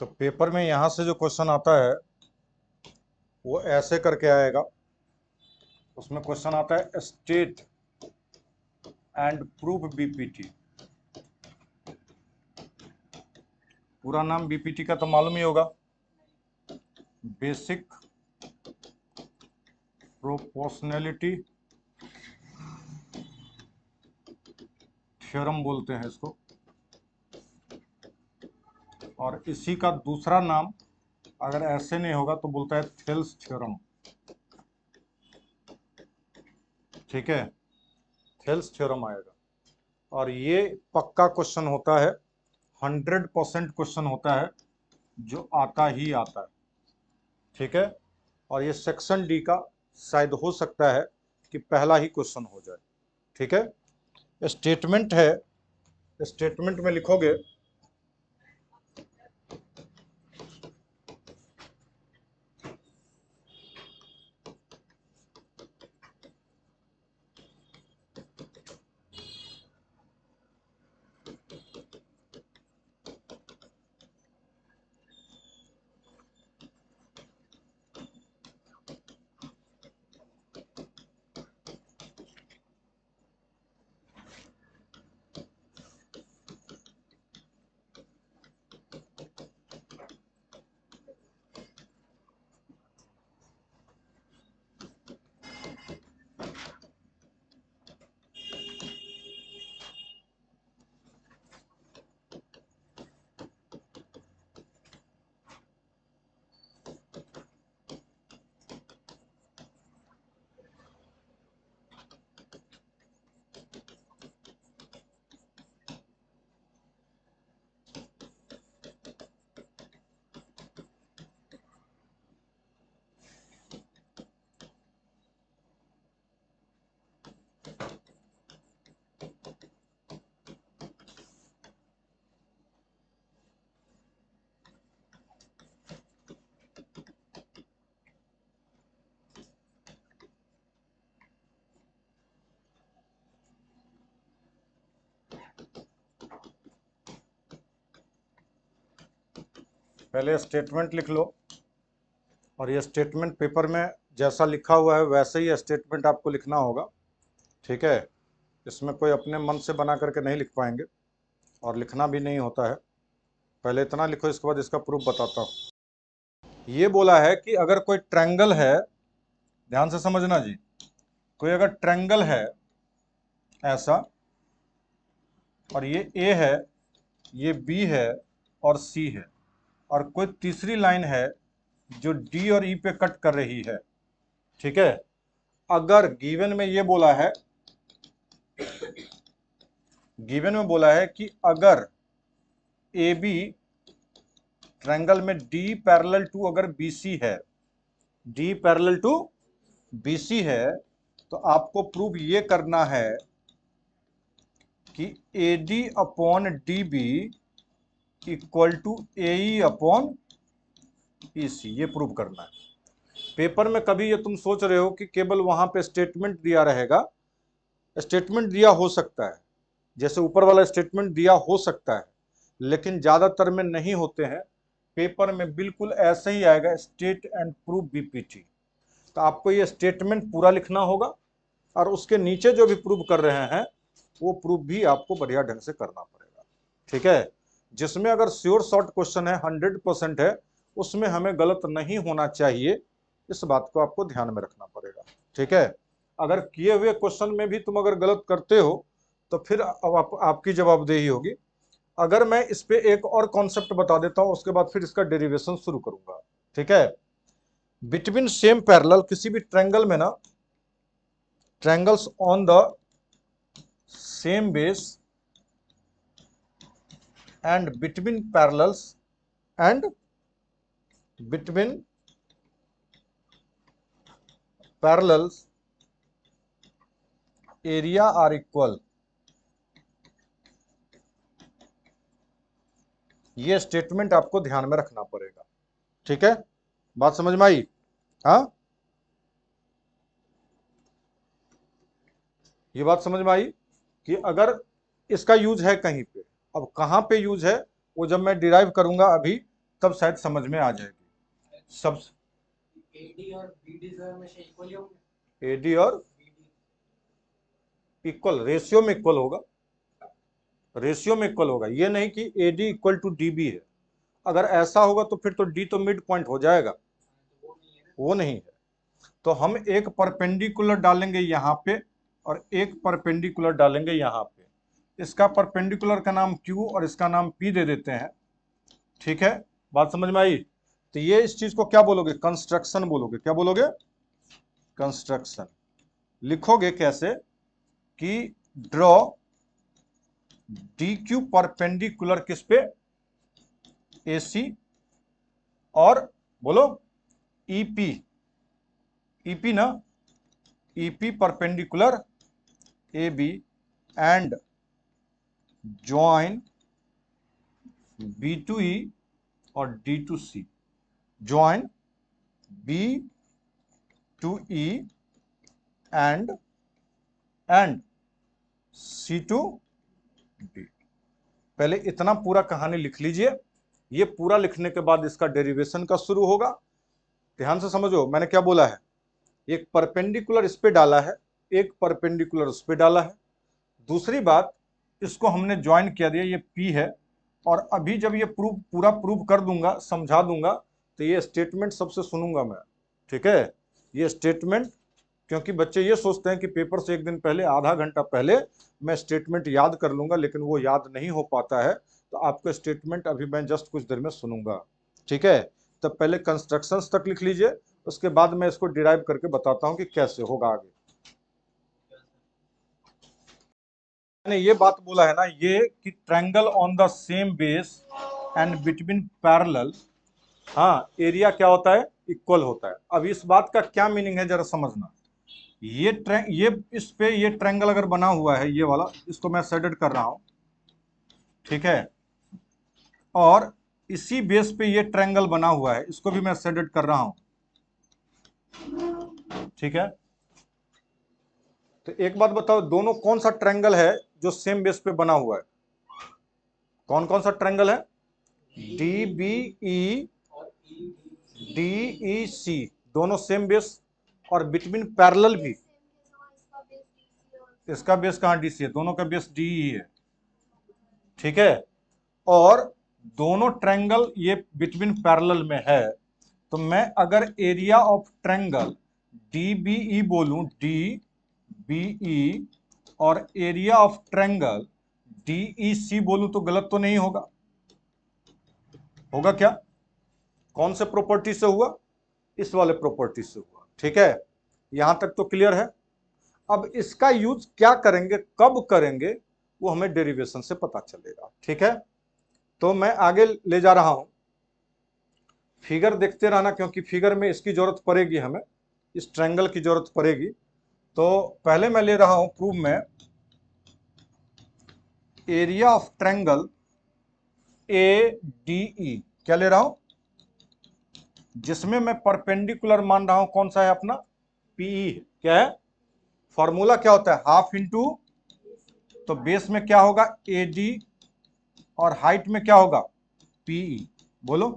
तो पेपर में यहां से जो क्वेश्चन आता है वो ऐसे करके आएगा। उसमें क्वेश्चन आता है स्टेट एंड प्रूव बीपीटी। पूरा नाम बीपीटी का तो मालूम ही होगा, बेसिक प्रोपोर्शनैलिटी थ्योरम बोलते हैं इसको। और इसी का दूसरा नाम अगर ऐसे नहीं होगा तो बोलता है थेल्स थ्योरम। ठीक है, थेल्स थ्योरम आएगा। और ये पक्का क्वेश्चन होता है, 100% क्वेश्चन होता है, जो आता ही आता है। ठीक है, और ये सेक्शन डी का शायद हो सकता है कि पहला ही क्वेश्चन हो जाए। ठीक है, स्टेटमेंट है, स्टेटमेंट में लिखोगे पहले स्टेटमेंट लिख लो। और ये स्टेटमेंट पेपर में जैसा लिखा हुआ है वैसे ही स्टेटमेंट आपको लिखना होगा। ठीक है, इसमें कोई अपने मन से बना करके नहीं लिख पाएंगे और लिखना भी नहीं होता है। पहले इतना लिखो, इसके बाद इसका प्रूफ बताता हूँ। ये बोला है कि अगर कोई ट्रायंगल है, ध्यान से समझना जी, कोई अगर ट्रायंगल है ऐसा, और ये ए है, ये बी है और सी है, और कोई तीसरी लाइन है जो डी और ई पे कट कर रही है। ठीक है, अगर गिवन में ये बोला है, गिवन में बोला है कि अगर ए बी ट्रायंगल में डी पैरेलल टू अगर बीसी है, डी पैरेलल टू बीसी है, तो आपको प्रूव ये करना है कि AD upon DB equal to AE upon EC, ये प्रूव करना है। पेपर में कभी ये तुम सोच रहे हो कि केवल वहां पे स्टेटमेंट दिया रहेगा, स्टेटमेंट दिया हो सकता है, जैसे ऊपर वाला स्टेटमेंट दिया हो सकता है, लेकिन ज्यादातर में नहीं होते हैं। पेपर में बिल्कुल ऐसे ही आएगा, स्टेट एंड प्रूव बीपीटी। तो आपको ये स्टेटमेंट पूरा लिखना होगा और उसके नीचे जो भी प्रूव कर रहे हैं वो प्रूफ भी आपको बढ़िया ढंग से करना पड़ेगा। ठीक है, जिसमें अगर श्योर शॉर्ट क्वेश्चन है, 100% है, उसमें हमें गलत नहीं होना चाहिए, इस बात को आपको ध्यान में रखना पड़ेगा। ठीक है, अगर किए हुए क्वेश्चन में भी तुम अगर गलत करते हो तो फिर अब आपकी जवाबदेही होगी। अगर मैं इस पे एक और कॉन्सेप्ट बता देता हूं, उसके बाद फिर इसका डेरिवेशन शुरू करूंगा। ठीक है, बिटवीन सेम पैरेलल, किसी भी ट्रायंगल में ना, triangles on the same base and between parallels and between parallels area are equal। ये स्टेटमेंट आपको ध्यान में रखना पड़ेगा। ठीक है, बात समझ में आई? हाँ, ये बात समझ में आई कि अगर इसका यूज है कहीं पे, अब कहां पे यूज है वो जब मैं डिराइव करूंगा अभी तब शायद समझ में आ जाएगी। सब एडी और बीडी जो हमेशा इक्वल ही होंगे। एडी और इक्वल रेशियो में इक्वल होगा, रेशियो में इक्वल होगा, ये नहीं कि एडी इक्वल टू डीबी है। अगर ऐसा होगा तो फिर तो डी तो मिड पॉइंट हो जाएगा, वो नहीं है। तो हम एक परपेंडिकुलर डालेंगे यहाँ पे और एक परपेंडिकुलर डालेंगे यहाँ पे। इसका परपेंडिकुलर का नाम Q और इसका नाम P दे देते हैं। ठीक है, बात समझ में आई? तो ये इस चीज को क्या बोलोगे? कंस्ट्रक्शन बोलोगे। क्या बोलोगे? कंस्ट्रक्शन। लिखोगे कैसे कि ड्रॉ DQ परपेंडिकुलर किस पे? AC और बोलो EP, EP ना, EP perpendicular AB and join B to E और D to C, join B to E and C to D। पहले इतना पूरा कहानी लिख लीजिए। ये पूरा लिखने के बाद इसका डेरिवेशन का शुरू होगा। ध्यान से समझो मैंने क्या बोला है। एक परपेंडिकुलर इस पे डाला है, एक परपेंडिकुलर उस पे डाला है। दूसरी बात, इसको हमने ज्वाइन किया दिया, ये P है। और अभी जब ये पूरा प्रूव कर दूंगा, समझा दूंगा, तो ये स्टेटमेंट सबसे सुनूंगा मैं। ठीक है, ये स्टेटमेंट, क्योंकि बच्चे ये सोचते हैं कि पेपर से एक दिन पहले, आधा घंटा पहले मैं स्टेटमेंट याद कर लूंगा, लेकिन वो याद नहीं हो पाता है। तो आपका स्टेटमेंट अभी मैं जस्ट कुछ देर में सुनूंगा। ठीक है, तब पहले कंस्ट्रक्शंस तक लिख लीजिए, उसके बाद मैं इसको डिराइव करके बताता हूं कि कैसे होगा आगे। मैंने ये बात बोला है ना, ये कि triangle on the same base and between parallel, हाँ, एरिया क्या होता है? इक्वल होता है। अब इस बात का क्या मीनिंग है जरा समझना। ये इस पे ये ट्रायंगल अगर बना हुआ है, ये वाला, इसको मैं शेडेड कर रहा हूं। ठीक है, और इसी बेस पे ये ट्रायंगल बना हुआ है, इसको भी मैं शेडेड कर रहा हूं। ठीक है, तो एक बात बताओ, दोनों कौन सा ट्रायंगल है जो सेम बेस पे बना हुआ है? कौन कौन सा ट्रायंगल है? DBE, DEC, दोनों सेम बेस, और बिटवीन पैरेलल भी। इसका बेस कहां? DC है, दोनों का बेस DE है। ठीक है, और दोनों ट्रायंगल ये बिटवीन पैरेलल में है। तो मैं अगर एरिया ऑफ ट्रायंगल DBE बोलूं, DBE, और एरिया ऑफ ट्रायंगल DEC बोलूं, तो गलत तो नहीं होगा? होगा क्या? कौन से प्रॉपर्टी से हुआ? इस वाले प्रॉपर्टी से हुआ। ठीक है, यहां तक तो क्लियर है। अब इसका यूज क्या करेंगे, कब करेंगे, वो हमें डेरिवेशन से पता चलेगा। ठीक है, तो मैं आगे ले जा रहा हूं। फिगर देखते रहना, क्योंकि फिगर में इसकी जरूरत पड़ेगी, हमें इस ट्रायंगल की जरूरत पड़ेगी। तो पहले मैं ले रहा हूं प्रूफ में एरिया ऑफ ट्रायंगल ADE। क्या ले रहा हूं? जिसमें मैं परपेंडिकुलर मान रहा हूं कौन सा है अपना? PE। क्या है फॉर्मूला? क्या होता है? हाफ इंटू, तो बेस में क्या होगा? AD, और हाइट में क्या होगा? PE। बोलो,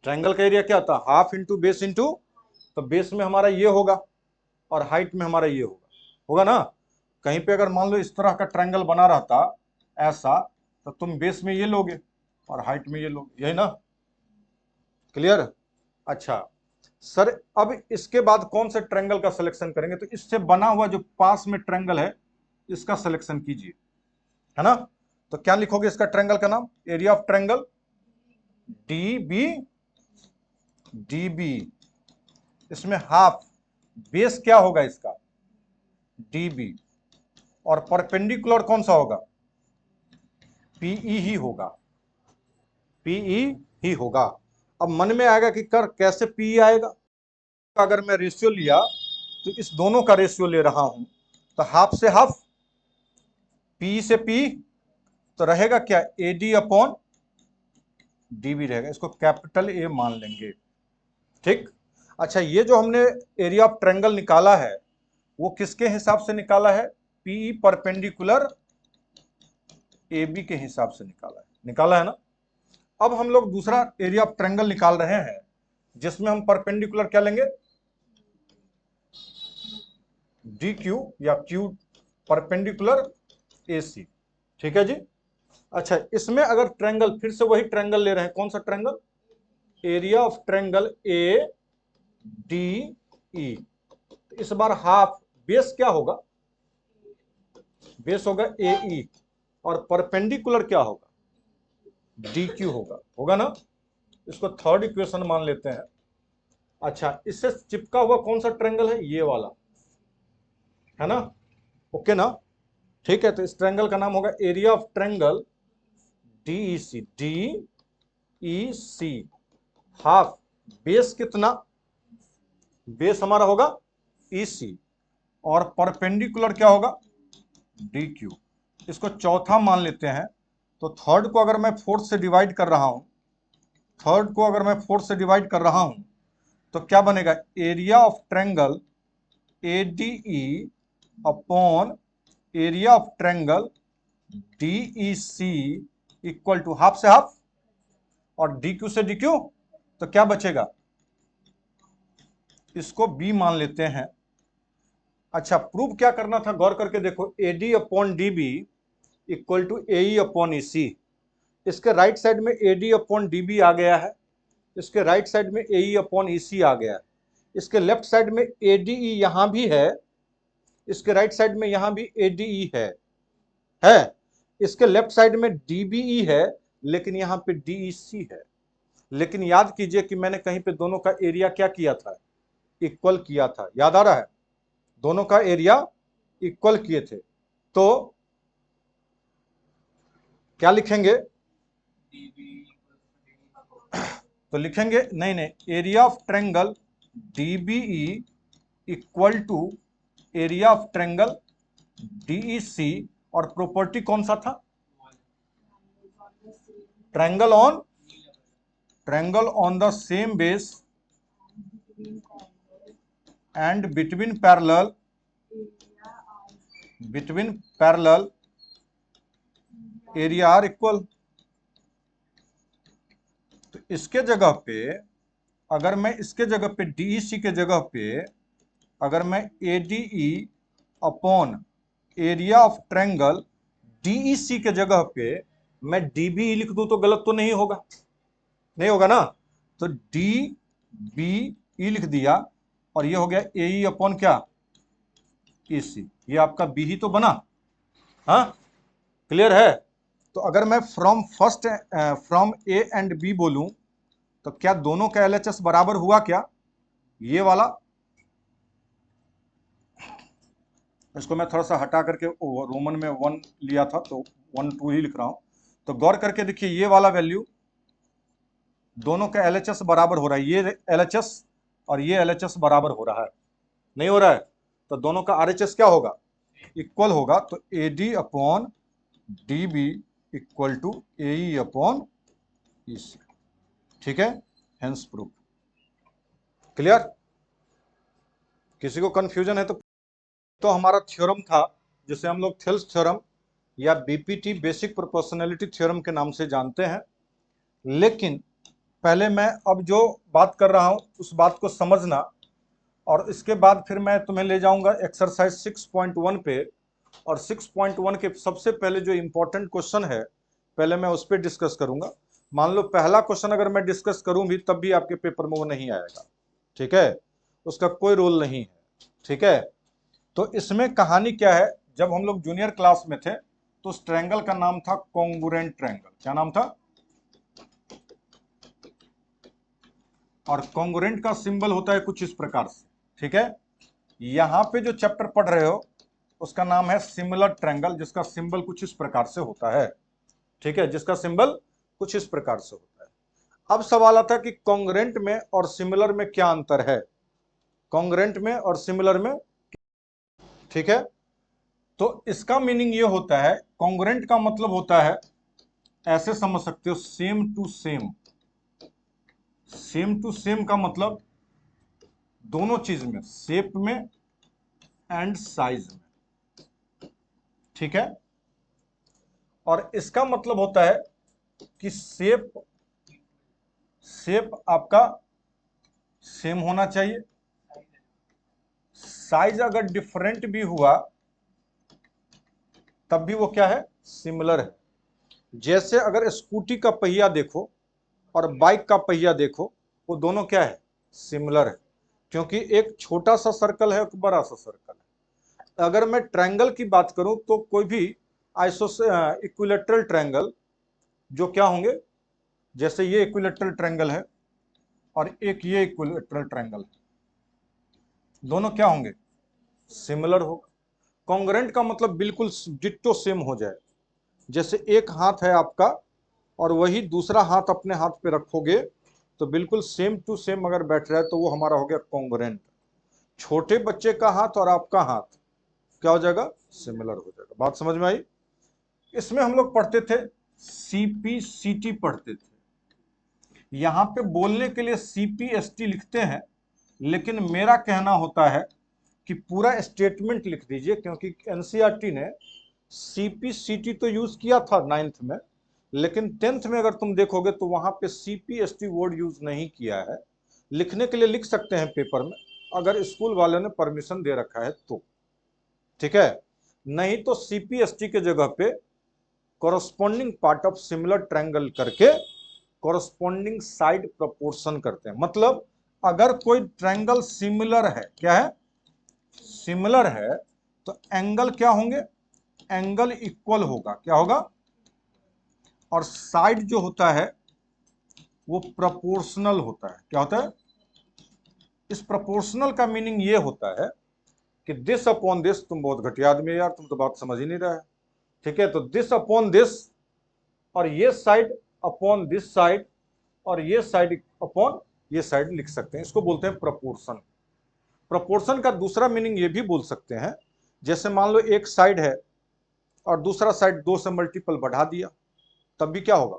ट्रायंगल का एरिया क्या होता है? हाफ इंटू बेस इंटू, तो बेस में हमारा ये होगा और हाइट में हमारा ये होगा। होगा ना? कहीं पे अगर मान लो इस तरह का ट्रायंगल बना रहता ऐसा, तो तुम बेस में ये लोगे और हाइट में ये लोगे, यही ना? क्लियर? अच्छा सर, अब इसके बाद कौन से ट्रायंगल का सिलेक्शन करेंगे? तो इससे बना हुआ जो पास में ट्रायंगल है, इसका सिलेक्शन कीजिए, है ना? तो क्या लिखोगे इसका ट्रायंगल का नाम? Area of triangle DB। इसमें हाफ, बेस क्या होगा इसका? DB, और परपेंडिकुलर कौन सा होगा? PE ही होगा, PE ही होगा। अब मन में आएगा कि कर कैसे PE आएगा? अगर मैं रेशियो लिया, तो इस दोनों का रेशियो ले रहा हूं, तो हाफ से हाफ, PE से PE, तो रहेगा क्या? AD अपॉन DB रहेगा। इसको कैपिटल A मान लेंगे। ठीक, अच्छा, ये जो हमने एरिया ऑफ ट्रायंगल निकाला है, वो किसके हिसाब से निकाला है? PE परपेंडिकुलर AB के हिसाब से निकाला है ना? अब हम लोग दूसरा एरिया ऑफ ट्रायंगल निकाल रहे हैं, जिसमें हम परपेंडिकुलर क्या लेंगे, डी क्यू या क्यू परपेंडिकुलर ए सी। ठीक है जी। अच्छा, इसमें अगर ट्रायंगल, फिर से वही ट्रायंगल ले रहे हैं, कौन सा triangle, area of triangle A D E. इस बार हाफ, बेस क्या होगा, बेस होगा ए ई, और परपेंडिकुलर क्या होगा, डी क्यू होगा ना। इसको थर्ड इक्वेशन मान लेते हैं। अच्छा, इससे चिपका हुआ कौन सा ट्रायंगल है, ये वाला है ना, ओके ना। ठीक है, तो इस ट्रायंगल का नाम होगा area of triangle DEC, DEC. Half, base कितना, बेस हमारा होगा ईसी, और परपेंडिकुलर क्या होगा, डी क्यू। इसको चौथा मान लेते हैं। तो थर्ड को अगर मैं फोर्थ से डिवाइड कर रहा हूं, थर्ड को अगर मैं फोर्थ से डिवाइड कर रहा हूं, तो क्या बनेगा, area of triangle ADE upon area of triangle DEC equal to half से हाफ और डी क्यू से डी क्यू। तो क्या बचेगा, इसको बी मान लेते हैं। अच्छा, प्रूफ क्या करना था, गौर करके देखो, AD upon DB equal to AE upon EC. इसके राइट साइड में एडी अपॉन डीबी आ गया है, इसके राइट साइड में एई अपॉन ईसी आ गया है, इसके लेफ्ट साइड में एडीई यहां भी है, इसके राइट साइड में यहां भी एडीई है, इसके लेफ्ट साइड में डीबीई है, लेकिन यहां पे डीईसी है। लेकिन याद कीजिए कि मैंने कहीं पे दोनों का एरिया क्या किया था, इक्वल किया था, याद आ रहा है, दोनों का एरिया इक्वल किए थे। तो क्या लिखेंगे, तो लिखेंगे नहीं, area of triangle DBE equal to area of triangle DEC, और प्रॉपर्टी कौन सा था, triangle on the same base and between parallel area are equal. तो इसके जगह पे, अगर मैं इसके जगह पे डीईसी के जगह पे अगर मैं ADE upon area of triangle DEC के जगह पे मैं डीबीई लिख दूं तो गलत तो नहीं होगा, नहीं होगा ना। तो डी बी ई लिख दिया, और ये हो गया एई अपॉन क्या, ईसी। ये आपका बी ही तो बना, हाँ, क्लियर है। तो अगर मैं फ्रॉम ए एंड बी बोलूं, तो क्या दोनों का एलएचएस बराबर हुआ क्या, ये वाला, इसको मैं थोड़ा सा हटा करके रोमन में 1 लिया था तो 1 2 ही लिख रहा हूं। तो गौर करके देखिए, ये वाला वैल्यू, दोनों का एलएचएस बराबर हो रहा है, ये एलएचएस और ये एलएचएस बराबर हो रहा है, नहीं हो रहा है। तो दोनों का आरएचएस क्या होगा, इक्वल होगा। तो AD upon DB equal to AE upon EC. ठीक है, हेंस प्रूफ। क्लियर, किसी को कंफ्यूजन है तो हमारा थ्योरम था, जिसे हम लोग थेल्स थ्योरम या बीपीटी बेसिक प्रोपोर्शनैलिटी थ्योरम के नाम से जानते हैं। लेकिन पहले मैं अब जो बात कर रहा हूं उस बात को समझना, और इसके बाद फिर मैं तुम्हें ले जाऊंगा एक्सरसाइज 6.1 पे, और 6.1 के सबसे पहले जो इंपॉर्टेंट क्वेश्चन है, पहले मैं उस पर डिस्कस करूंगा। मान लो पहला क्वेश्चन अगर मैं डिस्कस करूं भी, तब भी आपके पेपर में वो नहीं आएगा, ठीक है, उसका कोई रोल नहीं है, ठीक है। तो इसमें कहानी क्या है, जब हम लोग जूनियर क्लास में थे तो उस ट्रायंगल का नाम था कॉन्ग्रुएंट ट्रायंगल। क्या नाम था, और कॉन्ग्रुएंट का सिंबल होता है कुछ इस प्रकार से, ठीक है। यहां पे जो चैप्टर पढ़ रहे हो उसका नाम है सिमिलर ट्रायंगल, जिसका सिंबल कुछ इस प्रकार से होता है, ठीक है, जिसका सिंबल कुछ इस प्रकार से होता है। अब सवाल आता है कि कॉन्ग्रुएंट में और सिमिलर में क्या अंतर है, कॉन्ग्रुएंट में और सिमिलर में, ठीक है। तो इसका मीनिंग ये होता है, कॉन्ग्रुएंट का मतलब होता है, ऐसे समझ सकते हो, same to same. Same to same का मतलब दोनों चीज में, शेप में एंड साइज में, ठीक है। और इसका मतलब होता है कि शेप शेप आपका सेम होना चाहिए, साइज अगर डिफरेंट भी हुआ तब भी वो क्या है, सिमिलर है। जैसे अगर स्कूटी का पहिया देखो और बाइक का पहिया देखो, वो दोनों क्या है, सिमिलर है, क्योंकि एक छोटा सा सर्कल है, एक बड़ा सा सर्कल है। अगर मैं ट्रायंगल की बात करूं तो कोई भी इक्विलेटरल ट्रायंगल जो क्या होंगे, जैसे ये इक्विलेटरल ट्रायंगल है और एक ये इक्विलेटरल ट्रायंगल है, दोनों क्या होंगे, सिमिलर होगा। कॉन्ग्रुएंट का मतलब बिल्कुल डिट्टो सेम हो जाए। जैसे एक हाथ है आपका और वही दूसरा हाथ अपने हाथ पे रखोगे तो बिल्कुल सेम टू सेम अगर बैठ रहा है तो वो हमारा हो गया कॉन्ग्रुएंट। छोटे बच्चे का हाथ और आपका हाथ क्या हो जाएगा, सिमिलर हो जाएगा। बात समझ में आई। इसमें हम लोग पढ़ते थे सीपीसीटी पढ़ते थे, यहां पे बोलने के लिए सीपीएसटी लिखते हैं, लेकिन मेरा कहना होता है कि पूरा स्टेटमेंट लिख दीजिए, क्योंकि एनसीईआरटी ने सीपीसीटी तो यूज किया था 9th में, लेकिन 10th में अगर तुम देखोगे तो वहां पे सीपीएसटी वर्ड यूज नहीं किया है। लिखने के लिए लिख सकते हैं पेपर में, अगर स्कूल वाले ने परमिशन दे रखा है तो, ठीक है। नहीं तो सीपीएसटी के जगह पे corresponding part of similar triangle करके कॉरस्पॉन्डिंग साइड प्रोपोर्शन करते हैं। मतलब अगर कोई ट्रायंगल सिमिलर है, क्या है, सिमिलर है, तो एंगल क्या होंगे, एंगल इक्वल होगा, क्या होगा, और साइड जो होता है वो प्रोपोर्शनल होता है। क्या होता है, इस प्रोपोर्शनल का मीनिंग ये होता है कि दिस अपॉन दिस, तुम बहुत घटिया आदमी है यार, तुम तो बात समझ ही नहीं रहा है, ठीक है। तो दिस अपॉन दिस, और ये साइड अपॉन दिस साइड, और ये साइड अपॉन ये साइड लिख सकते हैं, इसको बोलते हैं प्रोपोर्शन। प्रोपोर्शन का दूसरा मीनिंग ये भी बोल सकते हैं, जैसे मान लो एक साइड है और दूसरा साइड 2 से मल्टीपल बढ़ा दिया, तब भी क्या होगा,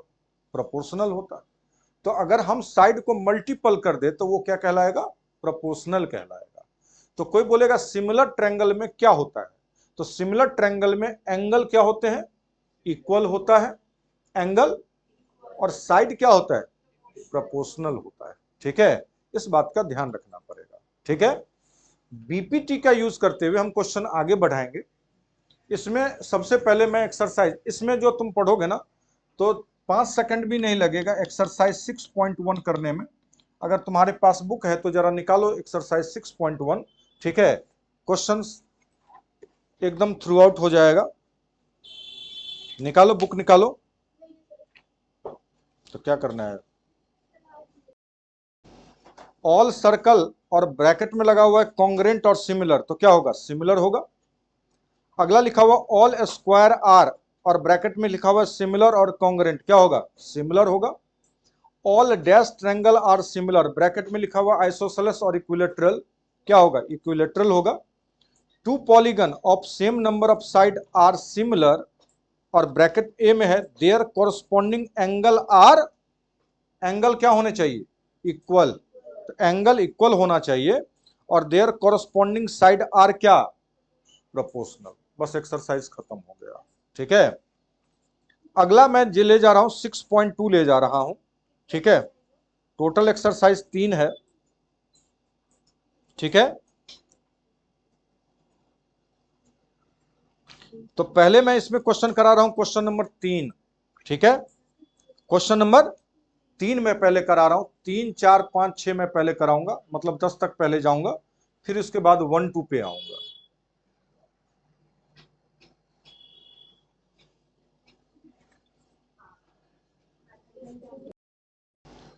प्रोपोर्शनल होता है। तो अगर हम साइड को मल्टीपल कर दे तो वो क्या कहलाएगा, प्रोपोर्शनल कहलाएगा। तो कोई बोलेगा सिमिलर ट्रायंगल में क्या होता है, तो सिमिलर ट्रायंगल में एंगल क्या होते हैं, इक्वल होता है एंगल, और साइड क्या होता है, प्रोपोर्शनल होता है, ठीक है। इस बात का ध्यान रखना पड़ेगा, ठीक है। बीपीटी का यूज करते हुए हम क्वेश्चन आगे बढ़ाएंगे। इसमें सबसे पहले मैं एक्सरसाइज, इसमें जो तुम पढ़ोगे ना तो 5 सेकंड भी नहीं लगेगा एक्सरसाइज 6.1 करने में। अगर तुम्हारे पास बुक है तो जरा निकालो एक्सरसाइज 6.1, ठीक है। क्वेश्चंस एकदम थ्रू आउट हो जाएगा, निकालो बुक निकालो। तो क्या करना है, ऑल सर्कल और ब्रैकेट में लगा हुआ है कॉन्ग्रुएंट और सिमिलर, तो क्या होगा, सिमिलर होगा। अगला लिखा हुआ ऑल स्क्वायर आर और ब्रैकेट में लिखा हुआ सिमिलर और कॉन्ग्रुएंट, क्या होगा, सिमिलर होगा। All dash triangle are similar, bracket में लिखा हुआ आइसोसेलेस और इक्विलेटरल, क्या होगा, इक्विलेटरल होगा। Two polygon of same number of side are similar, और ब्रैकेट ए में है their corresponding angle are, angle क्या होने चाहिए, इक्वल, तो एंगल इक्वल होना चाहिए, और देयर कॉरस्पॉन्डिंग साइड आर क्या, प्रोपोर्शनल। बस एक्सरसाइज खत्म हो गया, ठीक है। अगला मैं जे ले जा रहा हूं 6.2 ले जा रहा हूं, ठीक है। टोटल एक्सरसाइज 3 है, ठीक है। तो पहले मैं इसमें क्वेश्चन करा रहा हूं क्वेश्चन नंबर 3, ठीक है। क्वेश्चन नंबर 3 में पहले करा रहा हूं, 3 4 5 6 में पहले कराऊंगा, मतलब 10 तक पहले जाऊंगा, फिर उसके बाद 1 2 पे आऊंगा।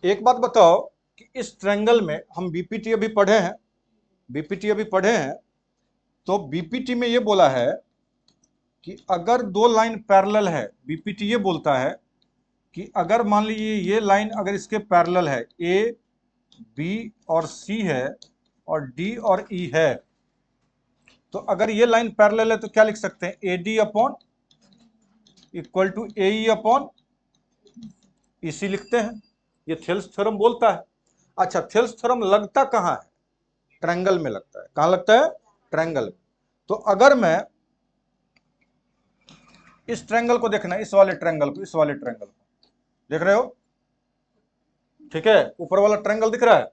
एक बात बताओ कि इस ट्रायंगल में हम बीपीटी अभी पढ़े हैं, बीपीटी अभी पढ़े हैं, तो बीपीटी में ये बोला है कि अगर दो लाइन पैरेलल है, बीपीटी ये बोलता है कि अगर मान लीजिए ये लाइन अगर इसके पैरेलल है, ए बी और सी है और डी और ई है, तो अगर ये लाइन पैरेलल है तो क्या लिख सकते हैं, A D upon equal to A E upon EC लिखते हैं, ये थेल्स थ्योरम बोलता है। अच्छा, थेल्स थ्योरम लगता कहां है, ट्रायंगल में लगता है। कहां लगता है, ट्रायंगल में। तो अगर मैं इस ट्रायंगल को देखना, इस वाले ट्रायंगल को, इस वाले ट्रायंगल को देख रहे हो, ठीक है, ऊपर वाला ट्रायंगल दिख रहा है।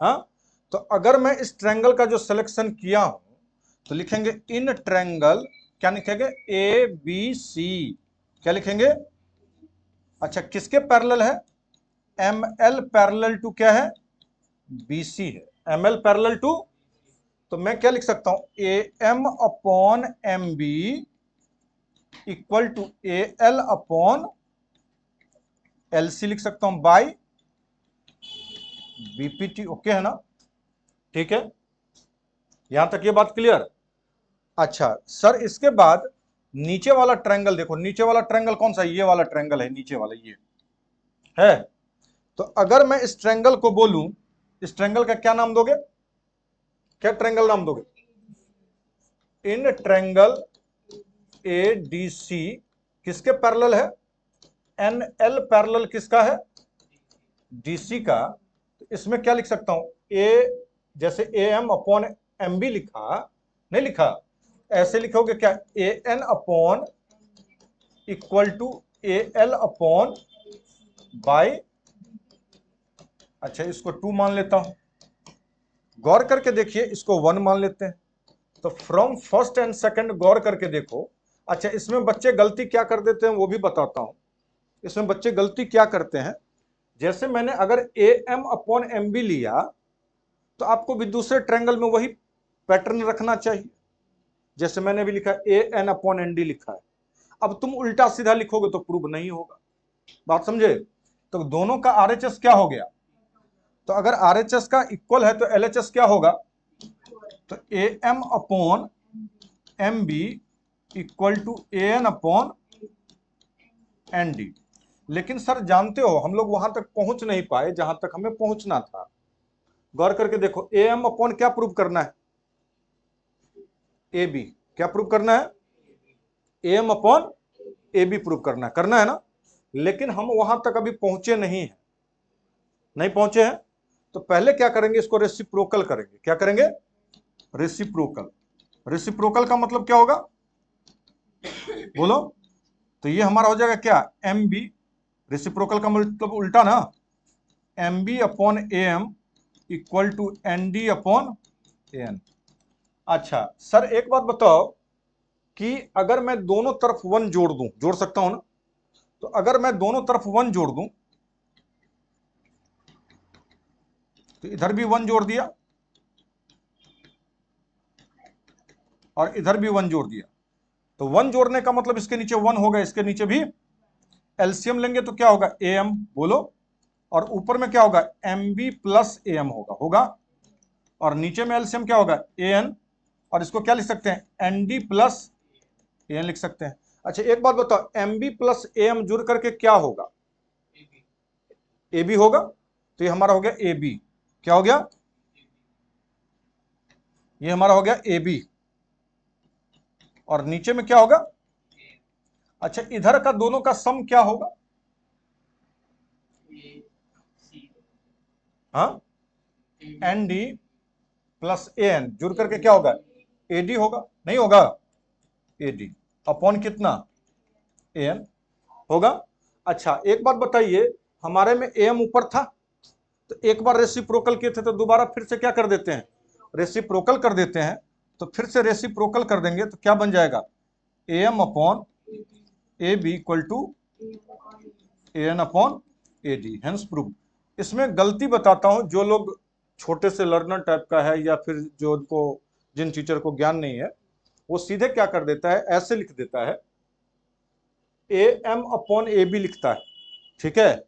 हाँ, तो अगर मैं इस ट्रायंगल का जो सिलेक्शन किया हूं तो लिखेंगे इन ट्रायंगल, क्या लिखेंगे, ए बी सी, क्या लिखेंगे, अच्छा किसके पैरेलल है, एम एल पैरेलल टू क्या है, बी सी है, एम एल पैरेलल टू, तो मैं क्या लिख सकता हूं, A M upon M B equal to A L upon L C लिख सकता हूं बाई बीपीटी। ओके है ना, ठीक है, यहां तक ये बात क्लियर। अच्छा सर, इसके बाद नीचे वाला ट्रायंगल देखो, नीचे वाला ट्रायंगल कौन सा है, ये वाला ट्रायंगल है, नीचे वाला ये है। तो अगर मैं इस ट्रायंगल को बोलूं, इस ट्रायंगल का क्या नाम दोगे, क्या ट्रायंगल नाम दोगे, in triangle A D C किसके पैरेलल है, एन एल पैरेलल किसका है, डीसी का। तो इसमें क्या लिख सकता हूं, ए, जैसे A M upon M B लिखा, नहीं लिखा, ऐसे लिखोगे क्या, A N upon equal to A L upon by, अच्छा इसको 2 मान लेता हूं, गौर करके देखिए इसको 1 मान लेते हैं। तो फ्रॉम फर्स्ट एंड सेकंड गौर करके देखो। अच्छा इसमें बच्चे गलती क्या कर देते हैं वो भी बताता हूं, इसमें बच्चे गलती क्या करते हैं, जैसे मैंने अगर A M upon M B लिया तो आपको भी दूसरे ट्रायंगल में वही पैटर्न रखना चाहिए, जैसे मैंने भी लिखा ए एन अपॉन एन डी लिखा है। अब तुम उल्टा सीधा लिखोगे तो प्रूव नहीं होगा, बात समझे। तो दोनों का आरएचएस क्या हो गया, तो अगर आरएचएस का इक्वल है तो एलएचएस क्या होगा, तो A M upon M B equal to A N upon N D. लेकिन सर जानते हो हम लोग वहां तक पहुंच नहीं पाए जहां तक हमें पहुंचना था। गौर करके देखो, ए एम अपॉन क्या प्रूव करना है, ए बी, क्या प्रूव करना है, A M upon A B prove करना है ना। लेकिन हम वहां तक अभी पहुंचे नहीं है, नहीं पहुंचे हैं। तो पहले क्या करेंगे, इसको रेसिप्रोकल करेंगे, क्या करेंगे, रेसिप्रोकल। रेसिप्रोकल का मतलब क्या होगा, बोलो, तो ये हमारा हो जाएगा क्या, एम बी, रेसिप्रोकल का मतलब उल्टा ना, M B upon A M equal to N D upon A N. अच्छा सर एक बात बताओ कि अगर मैं दोनों तरफ 1 जोड़ दूं, जोड़ सकता हूं ना, तो अगर मैं दोनों तरफ 1 जोड़ दूं तो इधर भी 1 जोड़ दिया और इधर भी 1 जोड़ दिया, तो 1 जोड़ने का मतलब इसके नीचे 1 होगा, इसके नीचे भी एलसीएम लेंगे तो क्या होगा, ए एम बोलो, और ऊपर में क्या होगा, M B plus A M होगा, और नीचे में एलसीएम क्या होगा, ए एन, और इसको क्या लिख सकते हैं, N D plus A N लिख सकते हैं। अच्छा एक बात बताओ, M B plus A M जुड़ करके क्या होगा, ए बी होगा, तो ये हमारा हो गया ए बी, क्या हो गया, ये हमारा हो गया ए बी, और नीचे में क्या होगा, अच्छा इधर का दोनों का सम क्या होगा, हाँ, N D plus A N जुड़ करके क्या होगा, ए डी होगा, नहीं होगा, ए डी अपॉन कितना, ए एन होगा। अच्छा एक बात बताइए, हमारे में ए एम ऊपर था, तो एक बार रेसिप्रोकल किए थे तो दोबारा फिर से क्या कर देते हैं, रेसिप्रोकल कर देते हैं। तो फिर से रेसिप्रोकल कर देंगे तो क्या बन जाएगा, A M upon A B equal to A N upon A D, hence prove. इसमें गलती बताता हूं, जो लोग छोटे से लर्नर टाइप का है या फिर जो उनको, जिन टीचर को ज्ञान नहीं है, वो सीधे क्या कर देता है, ऐसे लिख देता है, A M upon A B लिखता है, ठीक है,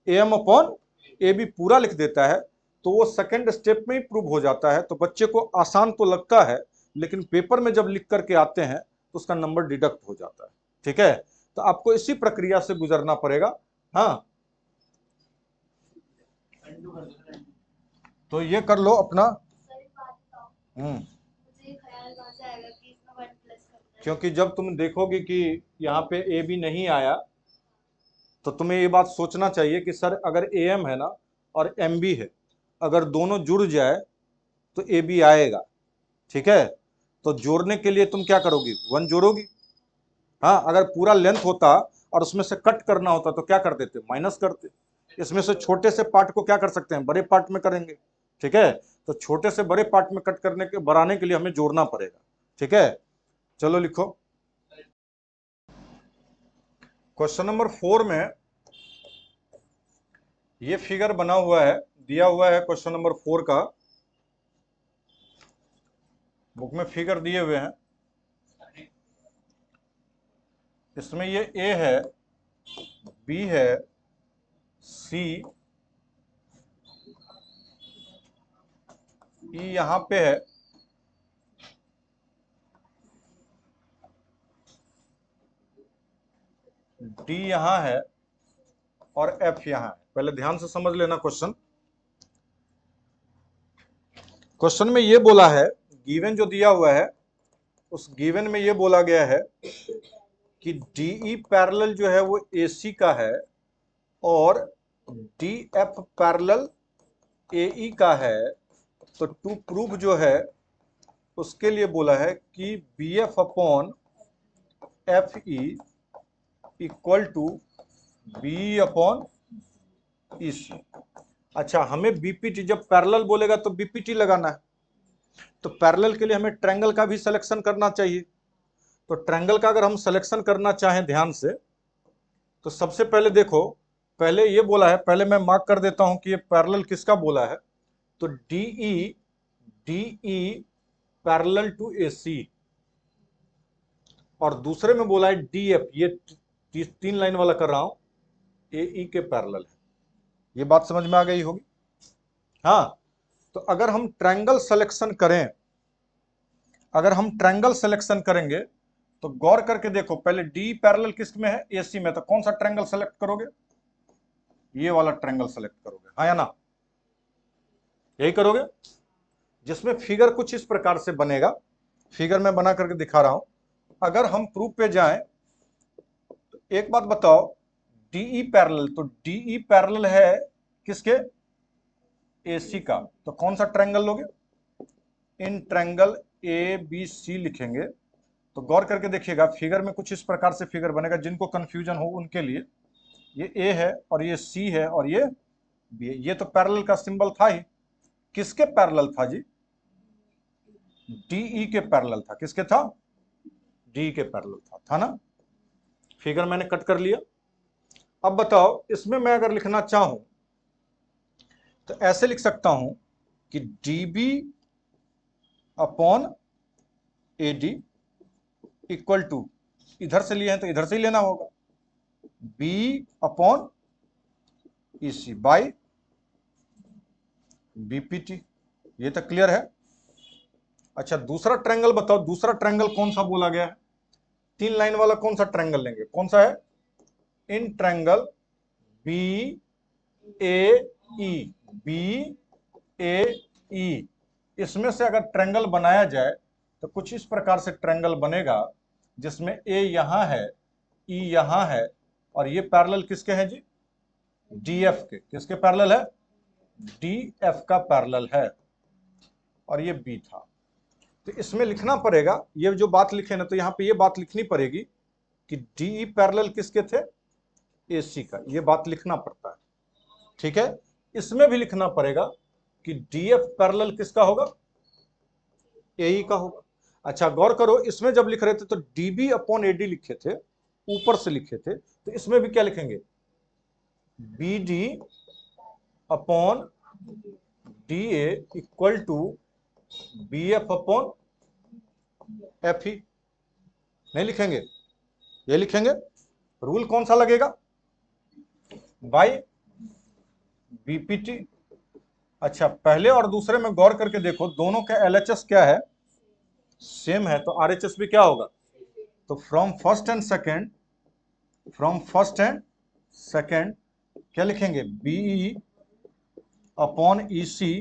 A M upon A B पूरा लिख देता है, तो वो सेकंड स्टेप में ही प्रूव हो जाता है। तो बच्चे को आसान तो लगता है, लेकिन पेपर में जब लिख करके आते हैं तो उसका नंबर डिडक्ट हो जाता है, ठीक है। तो आपको इसी प्रक्रिया से गुजरना पड़ेगा। हाँ, तो ये कर लो अपना। क्योंकि जब तुम देखोगे कि यहाँ पे ए बी नहीं आया तो तुम्हें ये बात सोचना चाहिए कि सर अगर ए एम है ना और एम बी है, अगर दोनों जुड़ जाए तो ए बी आएगा, ठीक है। तो जोड़ने के लिए तुम क्या करोगी, 1 जोड़ोगी। हाँ, अगर पूरा लेंथ होता और उसमें से कट करना होता तो क्या कर देते, माइनस करते। इसमें से छोटे से पार्ट को क्या कर सकते हैं, बड़े पार्ट में करेंगे। ठीक है, तो छोटे से बड़े पार्ट में कट करने के बढ़ाने के लिए हमें जोड़ना पड़ेगा। ठीक है, चलो लिखो। क्वेश्चन नंबर 4 में ये फिगर बना हुआ है, दिया हुआ है क्वेश्चन नंबर 4 का, बुक में फिगर दिए हुए हैं। इसमें ये ए है, बी है, सी, ई यहां पे है, डी यहां है और एफ यहां है। पहले ध्यान से समझ लेना क्वेश्चन। क्वेश्चन में ये बोला है, गिवन जो दिया हुआ है उस गिवन में ये बोला गया है कि डीई पैरेलल जो है वो एसी का है और डीएफ पैरेलल एई का है। तो टू प्रूव जो है उसके लिए बोला है कि BF upon F E equal to B upon EC. अच्छा, हमें बीपीटी, जब पैरेलल बोलेगा तो बीपीटी लगाना है, तो पैरेलल के लिए हमें ट्रायंगल का भी सिलेक्शन करना चाहिए। तो ट्रायंगल का अगर हम सिलेक्शन करना चाहें ध्यान से, तो सबसे पहले देखो, पहले ये बोला है, पहले मैं मार्क कर देता हूं कि ये पैरेलल किसका बोला है। तो डीई पैरेलल टू एसी, और दूसरे में बोला है डीएफ, ये 3 लाइन वाला कर रहा हूं, एई के पैरेलल है। ये बात समझ में आ गई होगी। हाँ, तो अगर हम ट्रायंगल सिलेक्शन करें, अगर हम ट्रायंगल सिलेक्शन करेंगे तो गौर करके देखो, पहले डी पैरेलल किस में है, एसी में। तो कौन सा ट्रायंगल सेलेक्ट करोगे, ये वाला ट्रायंगल सेलेक्ट करोगे, हाँ या ना, यही करोगे। जिसमें फिगर कुछ इस प्रकार से बनेगा, फिगर में बना करके दिखा रहा हूं। अगर हम प्रूफ पे जाएं तो एक बात बताओ, डीई पैरेलल, तो डीई पैरेलल है किसके, एसी का। तो कौन सा ट्रायंगल लोगे, in triangle A B C लिखेंगे। तो गौर करके देखिएगा, फिगर में कुछ इस प्रकार से फिगर बनेगा, जिनको कंफ्यूजन हो उनके लिए। ये ए है और ये सी है और ये बी है। ये तो पैरेलल का सिंबल था ही, किसके पैरेलल था जी, डीई के पैरेलल था। किसके था, डी के पैरेलल था ना। फिगर मैंने कट कर लिया। अब बताओ, इसमें मैं अगर लिखना चाहूं तो ऐसे लिख सकता हूं कि DB upon AD equal to, इधर से लिए हैं तो इधर से ही लेना होगा, B upon EC by BPT. ये तो क्लियर है। अच्छा, दूसरा ट्रायंगल बताओ, दूसरा ट्रायंगल कौन सा बोला गया है, 3 लाइन वाला कौन सा ट्रायंगल लेंगे, कौन सा है, in triangle B A E, B A E. इसमें से अगर ट्रायंगल बनाया जाए तो कुछ इस प्रकार से ट्रायंगल बनेगा, जिसमें ए यहां है, ई यहां है, और ये पैरेलल किसके हैं जी, डीएफ के। किसके पैरेलल है, डीएफ का पैरेलल है, और ये बी था। तो इसमें लिखना पड़ेगा, ये जो बात लिखे ना, तो यहां पे ये बात लिखनी पड़ेगी कि डीई पैरेलल किसके थे, एसी का। ये बात लिखना पड़ता है। ठीक है, इसमें भी लिखना पड़ेगा कि डीएफ पैरेलल किसका होगा, एई का होगा। अच्छा, गौर करो, इसमें जब लिख रहे थे तो डीबी अपॉन एडी लिखे थे, ऊपर से लिखे थे, तो इसमें भी क्या लिखेंगे, BD upon DA equal to BF upon F E. नहीं लिखेंगे, ये लिखेंगे। रूल कौन सा लगेगा, बाई बीपीटी। अच्छा, पहले और दूसरे में गौर करके देखो, दोनों का एलएचएस क्या है, सेम है, तो आरएचएस भी क्या होगा। तो from first and second, from first and second क्या लिखेंगे, BE upon EC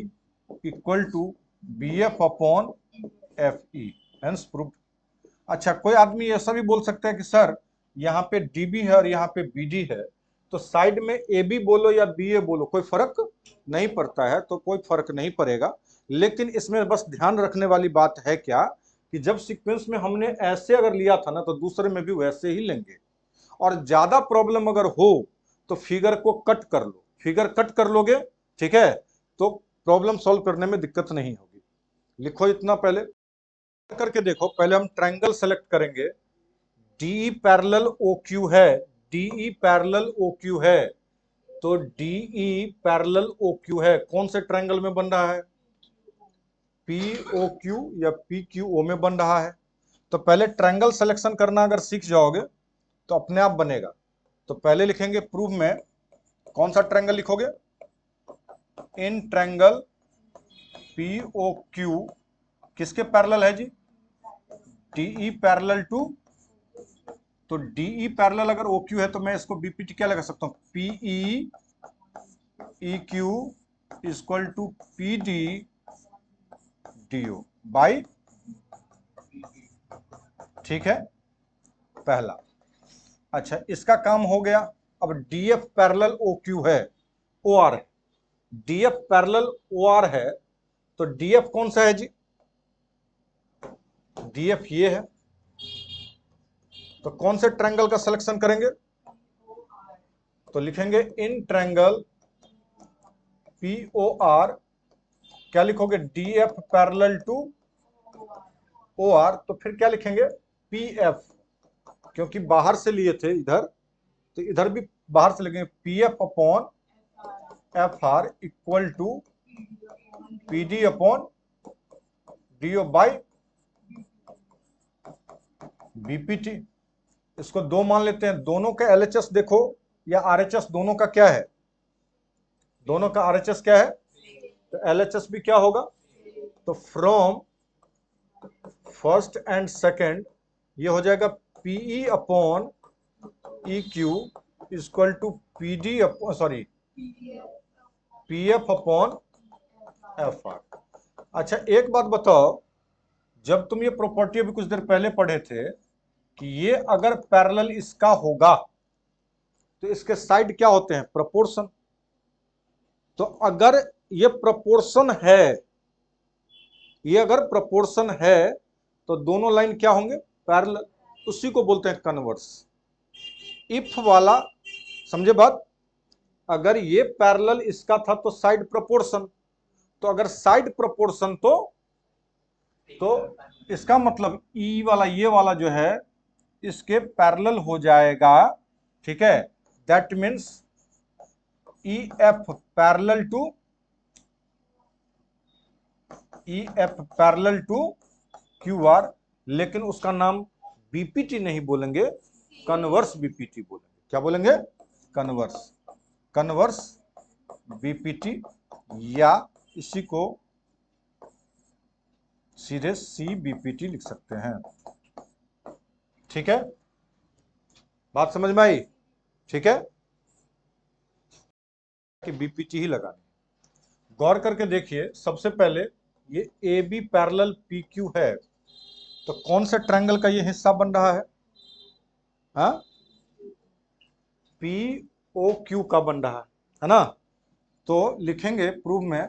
equal to BF upon F E, hence proved. अच्छा, कोई आदमी ऐसा भी बोल सकता है कि सर यहाँ पे डीबी है और यहाँ पे बीडी है, तो साइड में ए बी बोलो या बी ए बोलो, कोई फर्क नहीं पड़ता है। तो कोई फर्क नहीं पड़ेगा, लेकिन इसमें बस ध्यान रखने वाली बात है क्या, कि जब सीक्वेंस में हमने ऐसे अगर लिया था ना, तो दूसरे में भी वैसे ही लेंगे। और ज्यादा प्रॉब्लम अगर हो तो फिगर को कट कर लो, फिगर कट कर लोगे, ठीक है, तो प्रॉब्लम सॉल्व करने में दिक्कत नहीं होगी। लिखो इतना पहले करके देखो। पहले हम ट्रायंगल सेलेक्ट करेंगे। DE पैरेलल OQ है, DE पैरेलल OQ है, तो DE पैरेलल OQ है, कौन से ट्रायंगल में बन रहा है? POQ या PQO में बन रहा है। तो पहले ट्रायंगल सिलेक्शन करना अगर सीख जाओगे तो अपने आप बनेगा। तो पहले लिखेंगे प्रूफ में, कौन सा ट्रायंगल लिखोगे? इन ट्रायंगल POQ किसके पैरेलल है जी? DE पैरेलल टू, तो DE पैरेलल अगर OQ है तो मैं इसको BPT क्या लगा सकता हूं? PE EQ equal to PD DO by, ठीक है, पहला। अच्छा, इसका काम हो गया। अब DF पैरेलल OQ है, OR है, DF पैरेलल OR है, तो DF कौन सा है जी? DF ये है, तो कौन से ट्रायंगल का सिलेक्शन करेंगे? तो लिखेंगे इन ट्रायंगल POR, क्या लिखोगे? DF पैरेलल टू OR, तो फिर क्या लिखेंगे? PF, क्योंकि बाहर से लिए थे इधर, तो इधर भी बाहर से लिखेंगे PF upon FR equal to PD upon DO by BPT। इसको दो मान लेते हैं, दोनों का LHS देखो या RHS, दोनों का क्या है? दोनों का RHS क्या है? तो LHS भी क्या होगा? तो फ्रॉम फर्स्ट एंड सेकंड ये हो जाएगा PE upon EQ equal to PD upon, sorry, PF upon FR। अच्छा, एक बात बताओ, जब तुम ये प्रॉपर्टी अभी कुछ देर पहले पढ़े थे कि ये अगर पैरेलल इसका होगा तो इसके साइड क्या होते हैं? प्रोपोर्शन। तो अगर ये प्रोपोर्शन है, ये अगर प्रोपोर्शन है तो दोनों लाइन क्या होंगे? पैरेलल। उसी को बोलते हैं कन्वर्स। इफ वाला, समझे बात? अगर ये पैरेलल इसका था तो साइड प्रोपोर्शन, तो अगर साइड प्रोपोर्शन तो इसका मतलब ई वाला, ये वाला जो है इसके पैरेलल हो जाएगा, ठीक है। That means EF parallel to, EF parallel to QR, लेकिन उसका नाम BPT नहीं बोलेंगे, कन्वर्स BPT बोलेंगे। क्या बोलेंगे? कन्वर्स, कन्वर्स BPT, या इसी को सीधे CBPT लिख सकते हैं। ठीक है, बात समझ में आई? ठीक है, कि BPT ही लगानी। गौर करके देखिए, सबसे पहले ये AB पैरेलल PQ है, तो कौन से ट्रायंगल का ये हिस्सा बन रहा है? हाँ, POQ का बन रहा है ना। तो लिखेंगे प्रूफ में,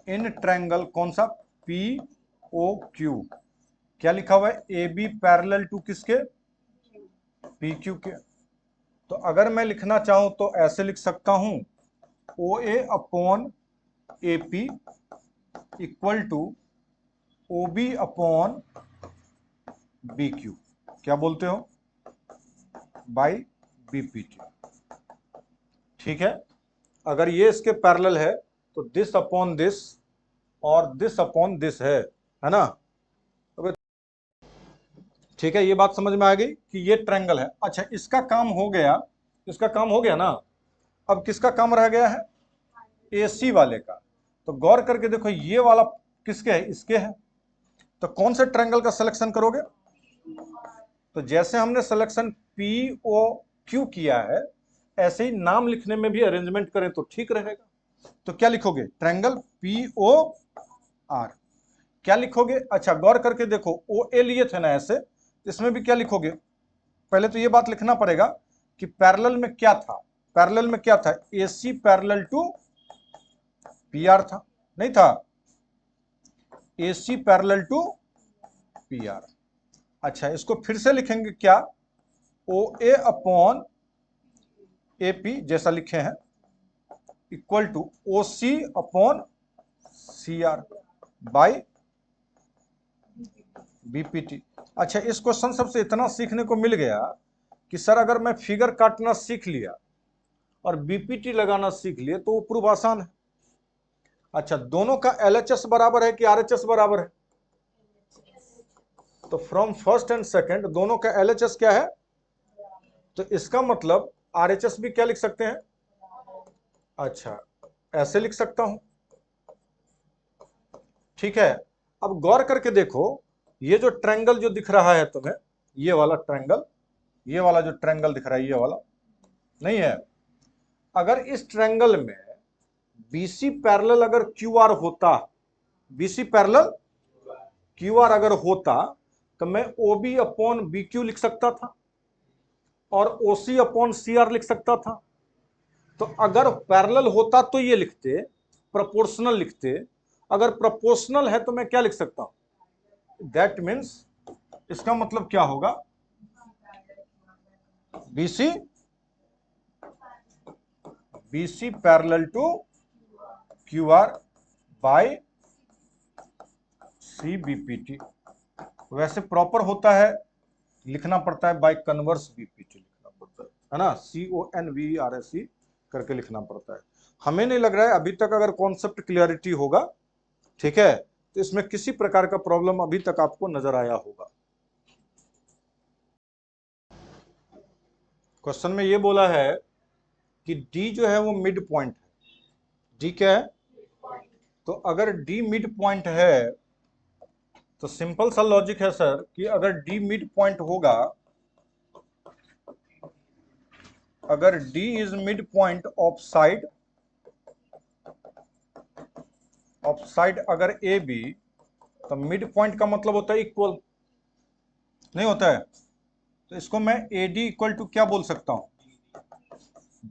इन ट्रायंगल कौन सा? POQ, क्या लिखा हुआ है? AB पैरेलल टू किसके? PQ के। तो अगर मैं लिखना चाहूं तो ऐसे लिख सकता हूं, OA upon AP equal to OB upon BQ, क्या बोलते हो? By BPT। ठीक है, अगर ये इसके पैरेलल है तो दिस अपॉन दिस और दिस अपॉन दिस है ना। ठीक है, ये बात समझ में आ गई कि ये ट्रायंगल है। अच्छा, इसका काम हो गया, इसका काम हो गया ना। अब किसका काम रह गया है? AC वाले का। तो गौर करके देखो, ये वाला किसके है? इसके है। तो कौन से ट्रायंगल का सिलेक्शन करोगे? तो जैसे हमने सिलेक्शन POQ किया है, ऐसे ही नाम लिखने में भी अरेंजमेंट करें तो ठीक रहेगा। तो क्या लिखोगे? ट्रायंगल POR, क्या लिखोगे? अच्छा, गौर करके देखो, OA लिए थे ना ऐसे, इसमें भी क्या लिखोगे? पहले तो ये बात लिखना पड़ेगा कि पैरेलल में क्या था। पैरेलल में क्या था? AC पैरेलल टू PR था, नहीं था? AC parallel to PR। अच्छा, इसको फिर से लिखेंगे क्या? OA अपॉन AP जैसा लिखे हैं equal to OC upon CR by BPT। अच्छा, इस क्वेश्चन सबसे इतना सीखने को मिल गया कि सर अगर मैं फिगर काटना सीख लिया और BPT लगाना सीख लिए तो वो प्रूफ आसान है। अच्छा, दोनों का LHS बराबर है कि RHS बराबर है? तो फ्रॉम फर्स्ट एंड सेकंड दोनों का LHS क्या है? तो इसका मतलब RHS भी क्या लिख सकते हैं? अच्छा, ऐसे लिख सकता हूं, ठीक है। अब गौर करके देखो, ये जो ट्रायंगल जो दिख रहा है तुम्हें, ये वाला ट्रायंगल, ये वाला जो ट्रायंगल दिख रहा है, ये वाला नहीं है। अगर इस ट्रायंगल में BC पैरेलल अगर QR होता, BC पैरेलल QR अगर होता तो मैं OB अपॉन BQ लिख सकता था और OC अपॉन CR लिख सकता था। तो अगर पैरेलल होता तो ये लिखते, प्रोपोर्शनल लिखते। अगर प्रोपोर्शनल है तो मैं क्या लिख सकता हूं? दैट मीन्स इसका मतलब क्या होगा? BC parallel to QR by CBPT। वैसे प्रॉपर होता है, लिखना पड़ता है बाय कन्वर्स BPT लिखना पड़ता है ना, CONVERSE करके लिखना पड़ता है। हमें नहीं लग रहा है अभी तक अगर कॉन्सेप्ट क्लियरिटी होगा, ठीक है, तो इसमें किसी प्रकार का प्रॉब्लम अभी तक आपको नजर आया होगा। क्वेश्चन में ये बोला है कि D जो है वो मिड पॉइंट है। D क्या है? तो अगर D मिड पॉइंट है तो सिंपल सा लॉजिक है सर कि अगर D मिड पॉइंट होगा, अगर D is mid point of side अगर AB, तो मिड पॉइंट का मतलब होता है इक्वल, नहीं होता है? तो इसको मैं AD इक्वल टू क्या बोल सकता हूं?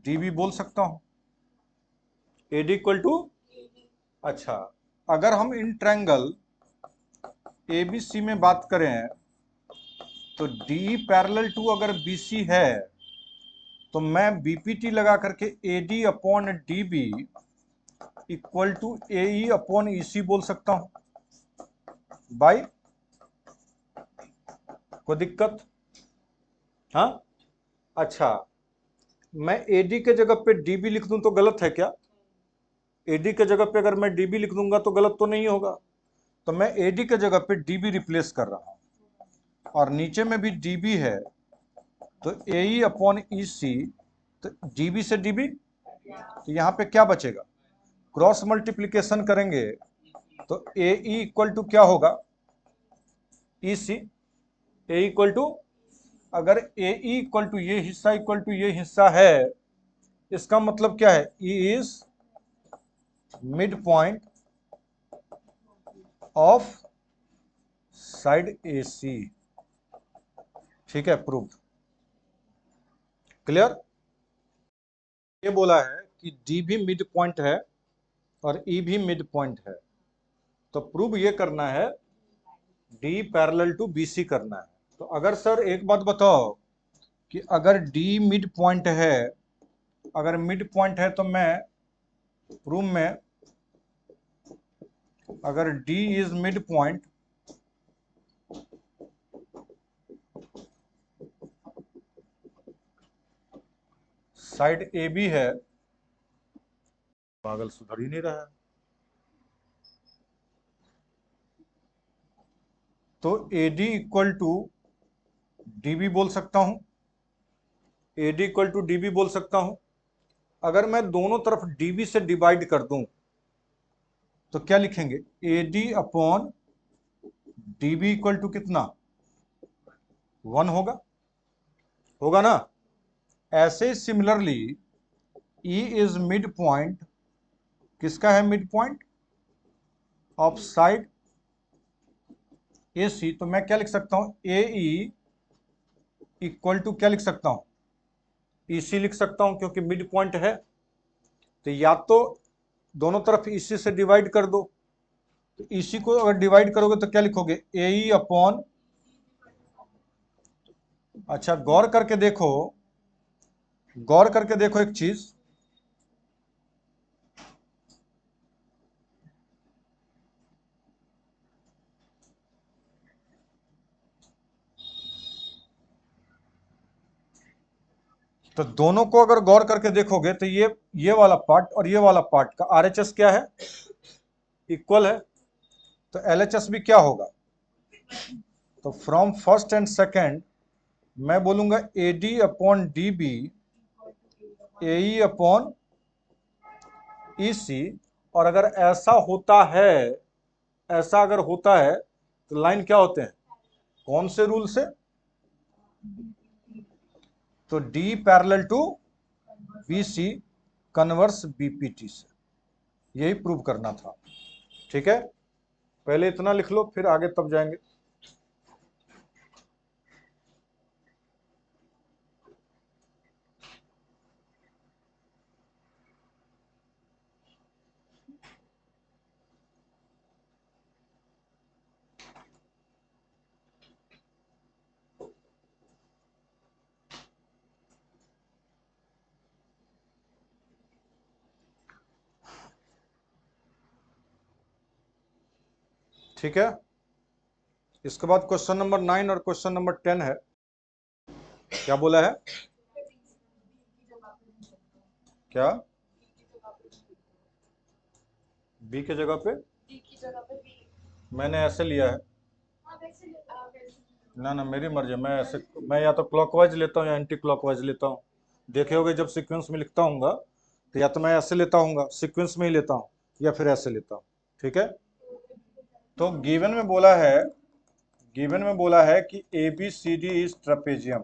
DB बोल सकता हूं। AD इक्वल टू, अच्छा, अगर हम इन ट्रायंगल ABC में बात करें तो DE पैरेलल टू अगर BC है तो मैं BPT लगा करके AD upon DB equal to AE upon EC बोल सकता हूं बाई, कोई दिक्कत? हाँ, अच्छा, मैं AD के जगह पे DB लिख दूं तो गलत है क्या? AD के जगह पे अगर मैं DB लिख दूंगा तो गलत तो नहीं होगा। तो मैं AD के जगह पे DB रिप्लेस कर रहा हूं और नीचे में भी DB है तो AE अपॉन EC, तो DB से DB, तो यहां पे क्या बचेगा? क्रॉस मल्टीप्लीकेशन करेंगे तो AE इक्वल टू क्या होगा? EC। AE इक्वल टू, अगर AE इक्वल टू ये हिस्सा इक्वल टू ये हिस्सा है, इसका मतलब क्या है? E is mid point of side AC। ठीक है, प्रूफ क्लियर? ये बोला है कि D भी मिड पॉइंट है और E भी मिड पॉइंट है, तो प्रूव ये करना है D पैरेलल टू BC करना है। तो अगर सर एक बात बताओ कि अगर D मिड पॉइंट है, अगर मिड पॉइंट है तो मैं प्रूफ में, अगर D is mid point, side AB है, पागल सुधर ही नहीं रहा है, तो AD इक्वल टू DB बोल सकता हूं, AD इक्वल टू DB बोल सकता हूं। अगर मैं दोनों तरफ DB से डिवाइड कर दूं तो क्या लिखेंगे? AD upon DB equal to कितना? 1 होगा, होगा ना? ऐसे similarly E is mid point, किसका है mid point? Of side AC, तो मैं क्या लिख सकता हूं? AE इक्वल टू क्या लिख सकता हूं? EC लिख सकता हूं क्योंकि मिड पॉइंट है। तो या तो दोनों तरफ EC से डिवाइड कर दो, तो EC को अगर डिवाइड करोगे तो क्या लिखोगे? AE अपॉन, अच्छा गौर करके देखो, गौर करके देखो एक चीज, तो दोनों को अगर गौर करके देखोगे तो ये वाला पार्ट और ये वाला पार्ट का आरएचएस क्या है, इक्वल है। तो एलएचएस भी क्या होगा, तो फ्रॉम फर्स्ट एंड सेकंड मैं बोलूंगा एडी अपॉन डीबी एई अपॉन ईसी। और अगर ऐसा होता है, ऐसा अगर होता है तो लाइन क्या होते हैं, कौन से रूल से, तो D parallel to BC converse BPT से, यही प्रूव करना था। ठीक है, पहले इतना लिख लो फिर आगे तब जाएंगे। ठीक है, इसके बाद क्वेश्चन नंबर 9 और क्वेश्चन नंबर 10 है। क्या बोला है, क्या बी के जगह पे, मैंने ऐसे लिया है, ना मेरी मर्जी, मैं ऐसे, मैं या तो क्लॉकवाइज लेता हूँ या एंटी क्लॉकवाइज लेता हूँ। देखे होगे जब सीक्वेंस में लिखता हूँ तो या तो मैं ऐसे लेता हूँ, सीक्वेंस में ही लेता हूँ, या फिर ऐसे लेता हूँ। ठीक है, तो गिवन में बोला है, गिवन में बोला है कि ABCD is trapezium,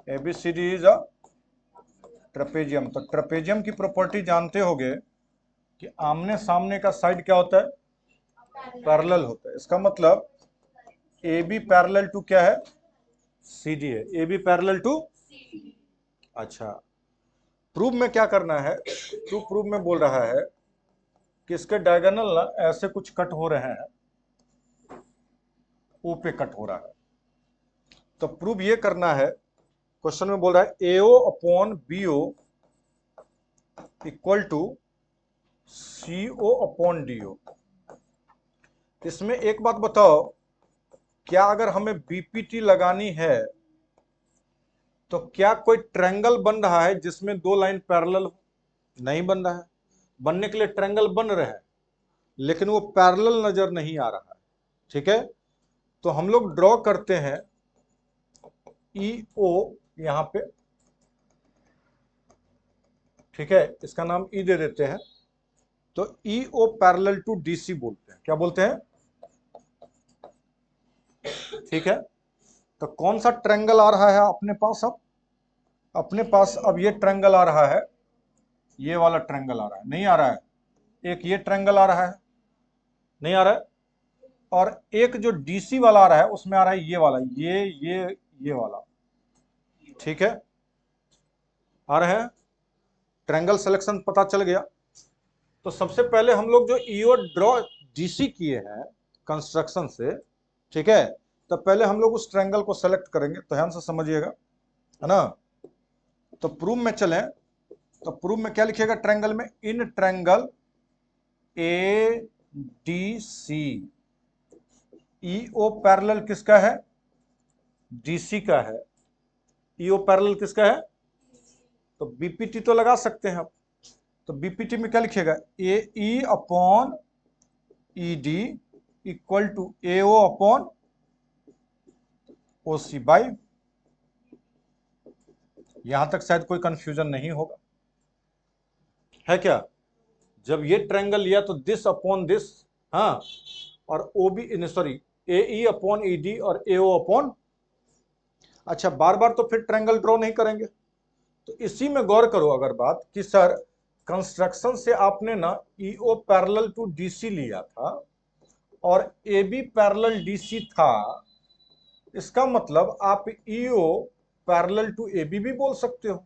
ABCD is a trapezium. तो ट्रेपेजियम की प्रॉपर्टी जानते होगे कि आमने सामने का साइड क्या होता है, पैरेलल होता है। इसका मतलब AB पैरेलल टू क्या है, CD है, AB पैरेलल टू। अच्छा, प्रूफ में क्या करना है, तो प्रूफ में बोल रहा है कि इसके डायगोनल ना ऐसे कुछ कट हो रहे हैं, ओ पे कट हो रहा है। तो प्रूफ ये करना है, क्वेश्चन में बोल रहा है AO upon BO equal to CO upon DO। इसमें एक बात बताओ, क्या अगर हमें BPT लगानी है तो क्या कोई ट्रायंगल बन रहा है जिसमें दो लाइन पैरेलल हो, नहीं बन रहा है। बनने के लिए ट्रायंगल बन रहा है लेकिन वो पैरेलल नजर नहीं आ रहा है। ठीक है, तो हम लोग ड्रॉ करते हैं EO यहां पे। ठीक है, इसका नाम E दे देते हैं। तो EO पैरेलल टू DC बोलते हैं, क्या बोलते हैं। ठीक है, तो कौन सा ट्रायंगल आ रहा है अपने पास, अब अपने पास अब ये ट्रायंगल आ रहा है, ये वाला ट्रायंगल आ रहा है, नहीं आ रहा है, एक ये ट्रायंगल आ रहा है, नहीं आ रहा है, और एक जो DC वाला आ रहा है उसमें आ रहा है ये वाला, ये वाला। ठीक है, आ रहे हैं, ट्रायंगल सिलेक्शन पता चल गया। तो सबसे पहले हम लोग जो EO ड्रॉ DC किए हैं कंस्ट्रक्शन से, ठीक है, तो पहले हम लोग उस ट्रायंगल को सेलेक्ट करेंगे, तो ध्यान से समझिएगा, है ना। तो प्रूफ में चलें, तो प्रूफ में क्या लिखिएगा ट्रायंगल में, in triangle ADC EO parallel किसका है, DC का है। EO पैरेलल किसका है, तो BPT तो लगा सकते हैं आप। तो BPT में क्या लिखिएगा, AE upon ED equal to AO upon OC by. यहां तक शायद कोई कंफ्यूजन नहीं होगा, है क्या। जब ये ट्रायंगल लिया तो दिस अपॉन दिस, हाँ, और OB sorry AE upon ED और AO अपॉन। अच्छा, बार बार तो फिर ट्रायंगल ड्रॉ नहीं करेंगे, तो इसी में गौर करो अगर बात कि सर कंस्ट्रक्शन से आपने ना EO पैरेलल टू DC लिया था और AB पैरेलल DC था, इसका मतलब आप EO पैरेलल टू AB भी बोल सकते हो,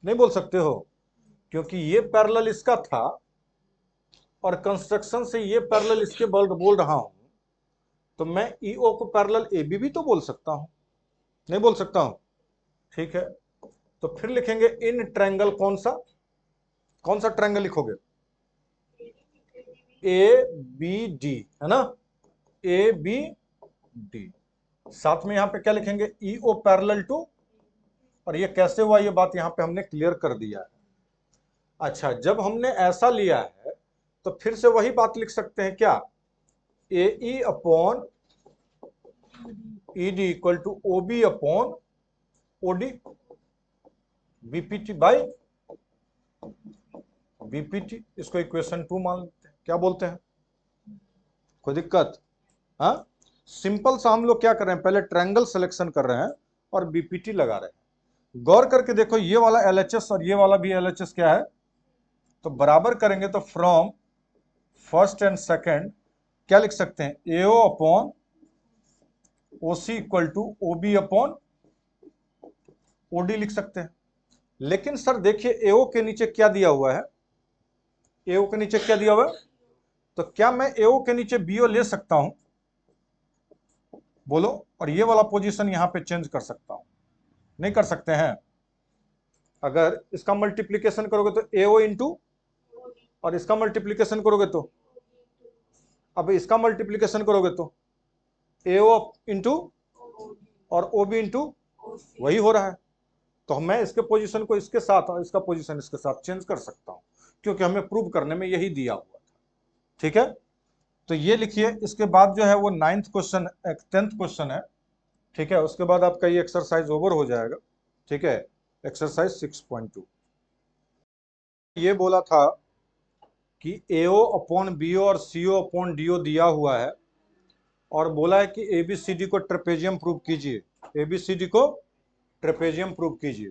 नहीं बोल सकते हो, क्योंकि ये पैरेलल इसका था और कंस्ट्रक्शन से ये पैरेलल इसके बोल रहा हूं, तो मैं EO को पैरेलल AB भी तो बोल सकता हूं, नहीं बोल सकता हूं। ठीक है, तो फिर लिखेंगे इन ट्रायंगल कौन सा ट्रायंगल लिखोगे? ए बी डी, है ना, ए बी डी। साथ में यहां पे क्या लिखेंगे? ई ओ पैरेलल टू, और ये कैसे हुआ ये बात यहां पे हमने क्लियर कर दिया है। अच्छा, जब हमने ऐसा लिया है तो फिर से वही बात लिख सकते हैं क्या? A E upon E D equal to O B upon O D, BPT by BPT. इसको इक्वेशन 2 मान लेते हैं। क्या बोलते हैं? कोई दिक्कत? हाँ, सिंपल सा हम लोग क्या कर रहे हैं, पहले ट्रायंगल सिलेक्शन कर रहे हैं और बीपीटी लगा रहे हैं। गौर करके देखो, ये वाला एलएचएस और ये वाला भी एलएचएस क्या है, तो बराबर करेंगे तो फ्रॉम फर्स्ट एंड सेकंड क्या लिख सकते हैं? AO upon OC equal to OB upon OD लिख सकते हैं। लेकिन सर देखिए, एओ के नीचे क्या दिया हुआ है? एओ के नीचे क्या दिया हुआ है? तो क्या मैं एओ के नीचे बीओ ले सकता हूं? बोलो। और ये वाला पोजीशन यहां पे चेंज कर सकता हूं? नहीं कर सकते हैं। अगर इसका मल्टीप्लीकेशन करोगे तो एओ इंटू, और इसका मल्टीप्लीकेशन करोगे तो, अब इसका मल्टीप्लीकेशन करोगे तो एओ इंटू और ओबी इंटू, वही हो रहा है। तो मैं इसके पोजीशन को इसके साथ और इसका पोजीशन इसके साथ चेंज कर सकता हूं, क्योंकि हमें प्रूव करने में यही दिया हुआ था। ठीक है, तो ये लिखिए। इसके बाद जो है वो 9th क्वेश्चन, 10th क्वेश्चन है। ठीक है, उसके बाद आपका ये एक्सरसाइज ओवर हो जाएगा। ठीक है, एक्सरसाइज 6.2 ये बोला था कि एओ अपॉन बीओ और सीओ अपॉन डीओ दिया हुआ है, और बोला है कि एबीसीडी को ट्रेपेजियम प्रूव कीजिए। एबीसीडी को ट्रेपेजियम प्रूव कीजिए।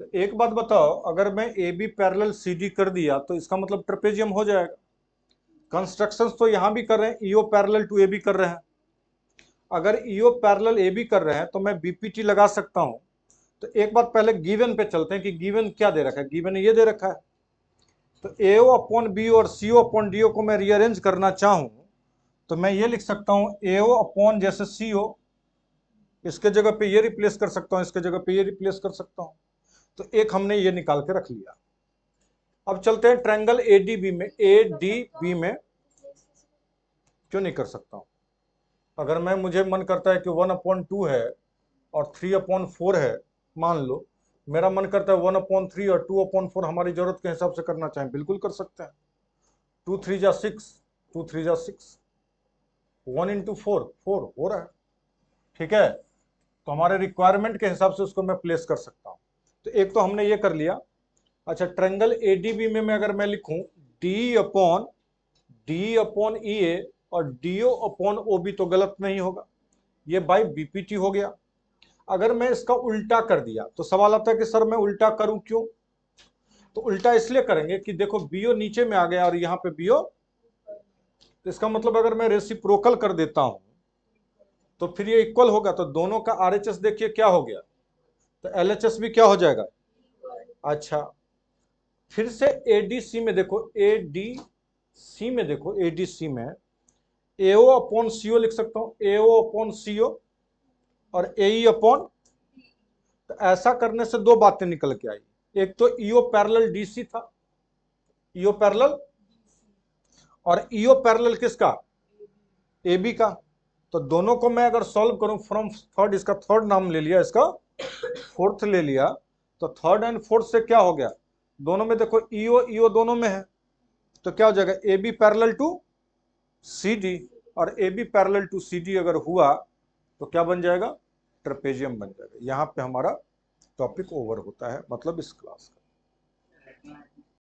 तो एक बात बताओ, अगर मैं A B parallel C D कर दिया तो इसका मतलब ट्रेपेजियम हो जाएगा। कंस्ट्रक्शंस तो यहां भी कर रहे हैं, EO parallel to A B कर रहे हैं। अगर ईओ पैरेलल ए बी कर रहे हैं तो मैं बीपीटी लगा सकता हूं। तो एक बात पहले गिवन पे चलते हैं कि गिवन क्या दे रखा है। गिवन ये दे रखा है, तो एओ अपॉन बी और सीओ अपॉन डीओ को मैं रीअरेंज करना चाहूं तो मैं ये लिख सकता हूं एओ अपॉन जैसे सीओ, इसके जगह पे ये रिप्लेस कर सकता हूं, इसके जगह पे ये रिप्लेस कर सकता हूं। तो एक हमने ये निकाल के रख लिया। अब चलते हैं ट्रायंगल एडीबी में। एडीबी में क्यों नहीं कर सकता हूं? अगर मैं, मुझे मन करता है कि 1/2 है और 3/4 है, मान लो मेरा मन करता है 1/3 और 2/4 हमारी जरूरत के हिसाब से करना चाहें, बिल्कुल कर सकते हैं। 2 3 जा 6, 2 3 जा 6, 1 into 4 4 हो रहा है। ठीक है, तो हमारे रिक्वायरमेंट के हिसाब से उसको मैं प्लेस कर सकता हूं। तो एक तो हमने ये कर लिया। अच्छा, ट्रायंगल एडीबी में मैं अगर मैं लिखूं डी अपॉन ई ए और डीओ अपॉन ओबी तो गलत नहीं होगा, ये बाई बीपीटी हो गया। अगर मैं इसका उल्टा कर दिया तो सवाल आता है कि सर मैं उल्टा करूं क्यों? तो उल्टा इसलिए करेंगे कि देखो बीओ नीचे में आ गया और यहां पे बीओ, तो इसका मतलब अगर मैं रेसिप्रोकल कर देता हूं तो फिर ये इक्वल होगा। तो दोनों का आरएचएस देखिए क्या हो गया, तो एलएचएस भी क्या हो जाएगा। अच्छा, फिर से एडीसी में देखो, एडीसी में देखो, एडीसी में एओ अपॉन सीओ लिख सकता हूं, एओ अपॉन सीओ और एई अपॉन। तो ऐसा करने से दो बातें निकल के आई। एक तो ईओ पैरेलल डीसी था, ईओ पैरेलल, और ईओ पैरेलल किसका? एबी का। तो दोनों को मैं अगर सॉल्व करूं फ्रॉम थर्ड, इसका थर्ड नाम ले लिया, इसका फोर्थ ले लिया, तो थर्ड एंड फोर्थ से क्या हो गया, दोनों में देखो ईओ ईओ दोनों में है, तो क्या हो जाएगा A B parallel to C D, और A B parallel to C D अगर हुआ तो क्या बन जाएगा, ट्रेपेजियम बन जाएगा। यहां पे हमारा टॉपिक ओवर होता है, मतलब इस क्लास का।